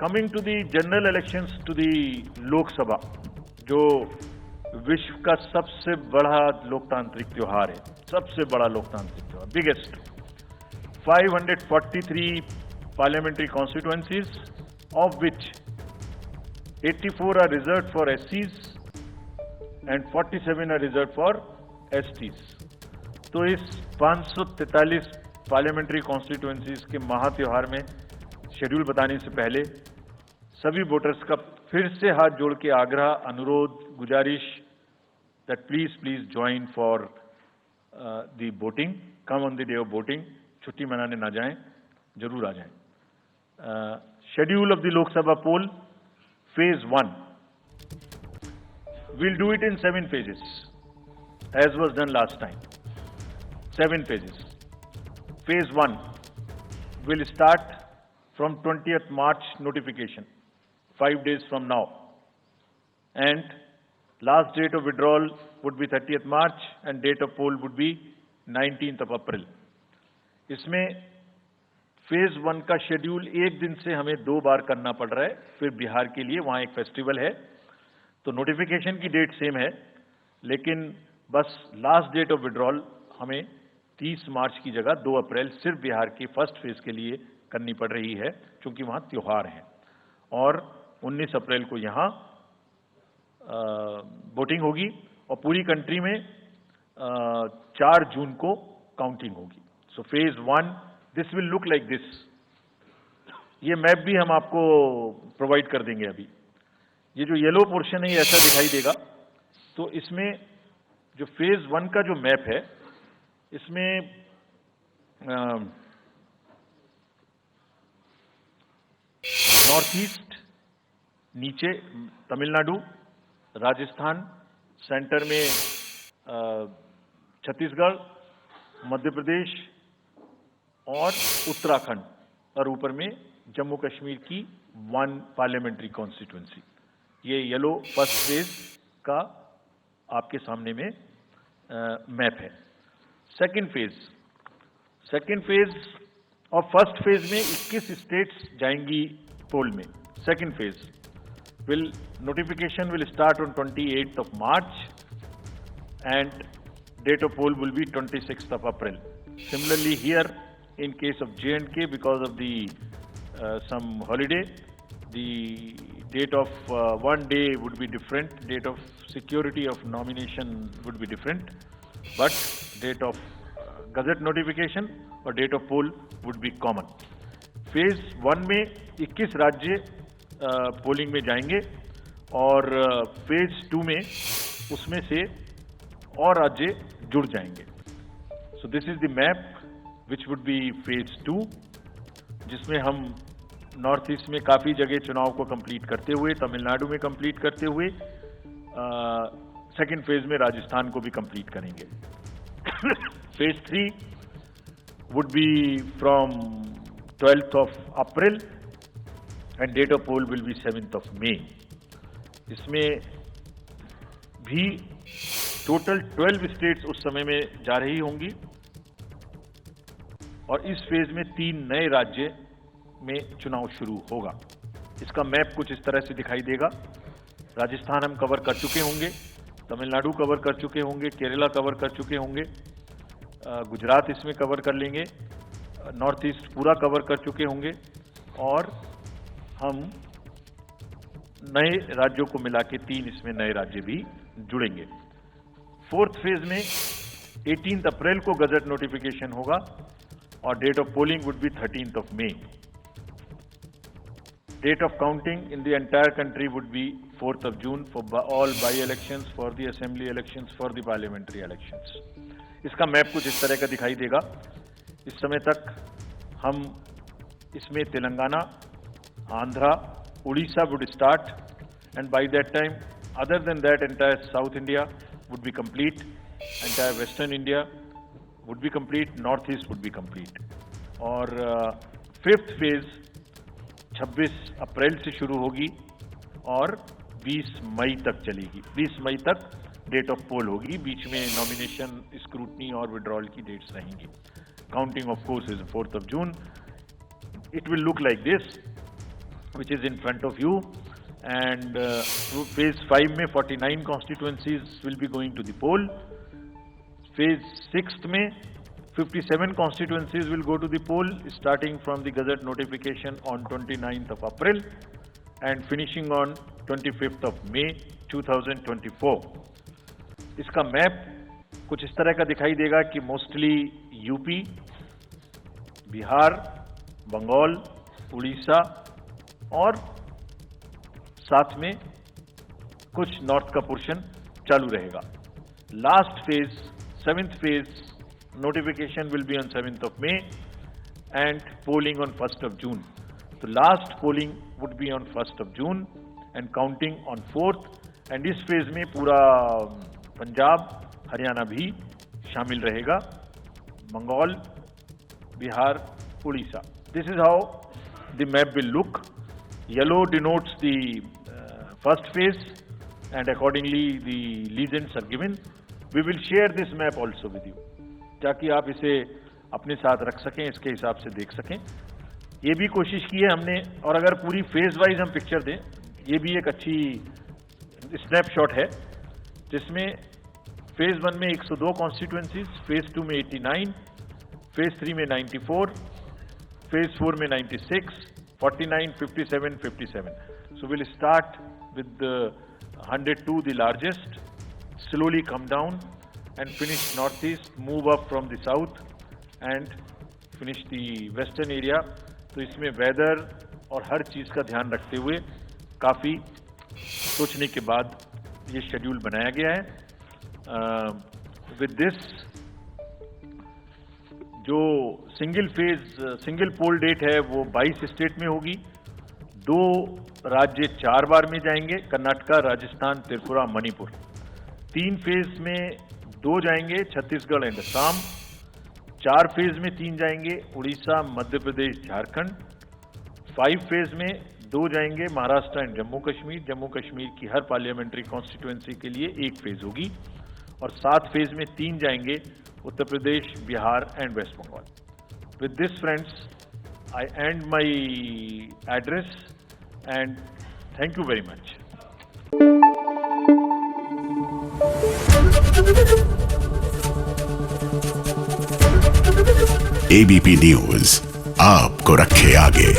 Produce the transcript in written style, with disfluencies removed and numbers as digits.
Coming to the general elections to the Lok Sabha, जो विश्व का सबसे बड़ा लोकतांत्रिक त्योहार है, सबसे बड़ा लोकतांत्रिक त्योहार, biggest. 543 parliamentary constituencies, of which 84 are reserved for SCs and 47 are reserved for STs। तो इस 543 पार्लियामेंट्री कॉन्स्टिट्यूएंसीज के महात्योहार में शेड्यूल बताने से पहले सभी वोटर्स का फिर से हाथ जोड़ के आग्रह, अनुरोध, गुजारिश that please join for the voting, come on the day of voting. छुट्टी मनाने ना जाएं, जरूर आ जाएं। Schedule of the Lok Sabha poll, Phase 1. We'll do it in 7 phases, as was done last time. 7 phases. Phase 1 will start from 20th March notification, 5 days from now. And last date of withdrawal would be 30th March and date of poll would be 19th of April. इसमें phase 1 का schedule एक दिन से हमें 2 बार करना पड़ रहा है। फिर बिहार के लिए वहां एक फेस्टिवल है, तो नोटिफिकेशन की डेट सेम है, लेकिन बस लास्ट डेट ऑफ विड्रॉल हमें 30 मार्च की जगह 2 अप्रैल सिर्फ बिहार के फर्स्ट फेज के लिए करनी पड़ रही है, क्योंकि वहां त्योहार है। और 19 अप्रैल को यहां वोटिंग होगी और पूरी कंट्री में 4 जून को काउंटिंग होगी। So phase 1 this will look like this. ये मैप भी हम आपको प्रोवाइड कर देंगे। अभी ये जो येलो पोर्शन है ये ऐसा दिखाई देगा। तो इसमें जो फेज 1 का जो मैप है, इसमें नॉर्थ ईस्ट, नीचे तमिलनाडु, राजस्थान, सेंटर में छत्तीसगढ़, मध्य प्रदेश और उत्तराखंड, और ऊपर में जम्मू कश्मीर की 1 पार्लियामेंट्री कॉन्स्टिट्यूएंसी। ये येलो फर्स्ट फेज का आपके सामने में मैप है। सेकंड फेज और फर्स्ट फेज में 21 स्टेट्स जाएंगी पोल में। Second phase notification will start on 28th of March and date of poll will be 26th of April. Similarly here, in case of J&K, because of the some holiday, the date of one day would be different, date of security of nomination would be different, but date of gazette notification और date of poll would be common. Phase 1 में 21 राज्य polling में जाएंगे और phase 2 में उसमें से और राज्य जुड़ जाएंगे। So this is the map which would be phase 2, जिसमें हम नॉर्थ ईस्ट में काफी जगह चुनाव को कंप्लीट करते हुए, तमिलनाडु में कंप्लीट करते हुए, सेकेंड फेज में राजस्थान को भी कंप्लीट करेंगे। Phase 3 would be from 12th of April and date of poll will be 7th of May. इसमें भी टोटल 12 स्टेट्स उस समय में जा रही होंगी और इस फेज में 3 नए राज्य में चुनाव शुरू होगा। इसका मैप कुछ इस तरह से दिखाई देगा। राजस्थान हम कवर कर चुके होंगे, तमिलनाडु कवर कर चुके होंगे, केरला कवर कर चुके होंगे, गुजरात इसमें कवर कर लेंगे, नॉर्थ ईस्ट पूरा कवर कर चुके होंगे और हम नए राज्यों को मिला के 3 इसमें नए राज्य भी जुड़ेंगे। फोर्थ फेज में 18 अप्रैल को गजट नोटिफिकेशन होगा और date of polling would be 13th of May. Date of counting in the entire country would be 4th of June for all by-elections, for the assembly elections, for the parliamentary elections. इसका map कुछ इस तरह का दिखाई देगा। इस समय तक हम इसमें Telangana, Andhra, Orissa would start, and by that time, other than that, entire South India would be complete, entire Western India would be complete, North East would be complete. और फिफ्थ फेज 26 अप्रैल से शुरू होगी और 20 मई तक चलेगी। 20 मई तक डेट ऑफ पोल होगी, बीच में नॉमिनेशन, स्क्रूटनी और विड्रॉल की डेट्स रहेंगी। Counting of course is 4th of June. It will look like this. which is in front of you, and phase 5 में 49 constituencies will be going to the poll. Phase 6 में 57 constituencies will go to the poll, starting from the Gazette notification on 29th of April and finishing on 25th of May 2024. इसका map कुछ इस तरह का दिखाई देगा कि मोस्टली यूपी, बिहार, बंगाल, उड़ीसा और साथ में कुछ नॉर्थ का पोर्शन चालू रहेगा. Last phase, 7th phase, notification will be on 7th of May and polling on 1st of June. So last polling would be on 1st of June and counting on 4th. And इस phase में पूरा पंजाब, हरियाणा भी शामिल रहेगा, Bengal, Bihar, Orissa. This is how the map will look. Yellow denotes the first phase and accordingly the legends are given. We will share this map also with you, ताकि आप इसे अपने साथ रख सकें, इसके हिसाब से देख सकें. ये भी कोशिश की है हमने, और अगर पूरी फेज वाइज हम पिक्चर दें, ये भी एक अच्छी स्नैपशॉट है, जिसमें फेज 1 में 102 कॉन्स्टिट्यूएंसीज, फेज 2 में 89, फेज 3 में 94, फेज 4 में 96, 49, 57, 57. So we'll start with the 102, the largest, slowly come down and finish northeast, move up from the south and finish the western area. तो इसमें वेदर और हर चीज़ का ध्यान रखते हुए काफ़ी सोचने के बाद ये शेड्यूल बनाया गया है. विद दिस, जो सिंगल पोल डेट है वो 22 स्टेट में होगी. 2 राज्य 4 बार में जाएंगे, कर्नाटका, राजस्थान, त्रिपुरा, मणिपुर. 3 फेज में 2 जाएंगे, छत्तीसगढ़ एंड असम. 4 फेज में 3 जाएंगे, उड़ीसा, मध्य प्रदेश, झारखंड. 5 फेज में 2 जाएंगे, महाराष्ट्र एंड जम्मू कश्मीर. जम्मू कश्मीर की हर पार्लियामेंट्री कॉन्स्टिट्यूएंसी के लिए 1 फेज होगी. और 7 फेज में 3 जाएंगे, Uttar Pradesh, Bihar and West Bengal. With this friends, I and my address and thank you very much. ABP News आपको रखे आगे.